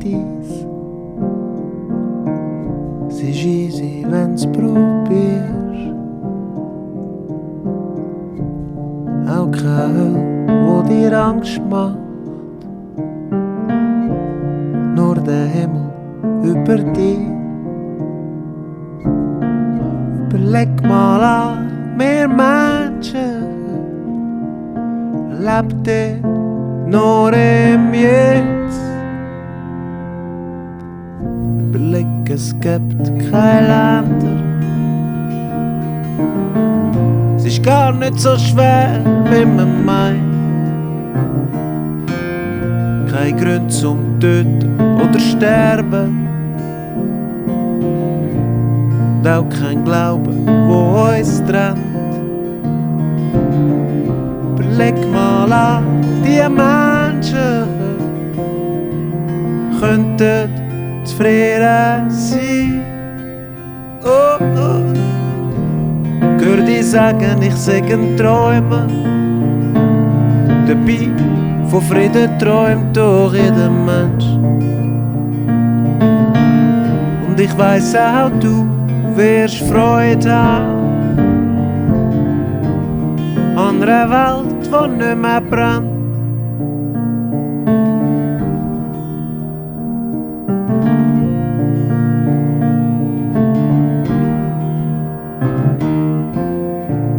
Paradies. Es ist easy, wenn's probierst. Auch keine Hölle, wo dir Angst macht. Nur der Himmel über dir. Überleg mal an, mehr Menschen lebt ihr nur im Jetzt. Überleg, es gibt keine Länder. Es ist gar nicht so schwer, wie man meint. Kein Grund zum Töten oder Sterben. Und auch kein Glauben, wo uns trennt. Überleg mal an, die Menschen könnten zufrieden sein. Oh, oh. Hör die sagen, ich sei ein Träumer. Dabei von Frieden träumt doch jeder Mensch. Und ich weiss auch, du wirst Freude haben an einer Welt, die nicht mehr brennt.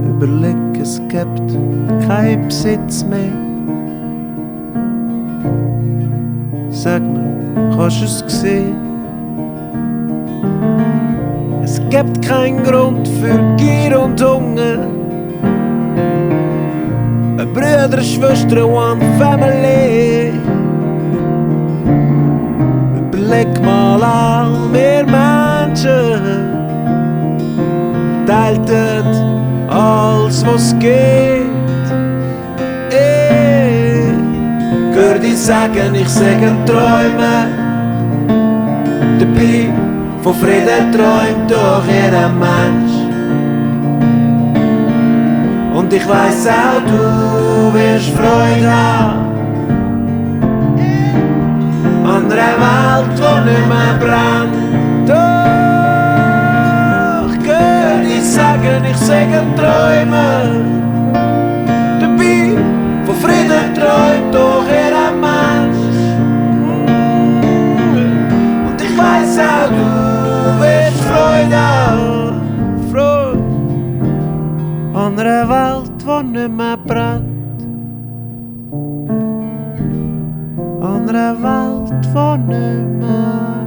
Überleg, es gibt keinen Besitz mehr. Sag mir, kannst du es sehen? Es gibt keinen Grund für Gier und Hunger. Brüder, Schwestern, one family. Überleg mal all mehr Menschen teilten alles, was geht. Hör die sagen, ich sag ein Träumer. Dabei von Frieden träumt doch jeder Mensch. Und ich weiss auch, du wirst Freude haben an einer Welt, die nicht mehr brennt. Doch, hör die sagen, ich sag ein Träumer. Dabei von Frieden träumt doch jeder Mensch. Und ich weiss auch, du wirst Freude haben, Freude an einer Welt, die nicht mehr brennt. An einer Welt, die nicht mehr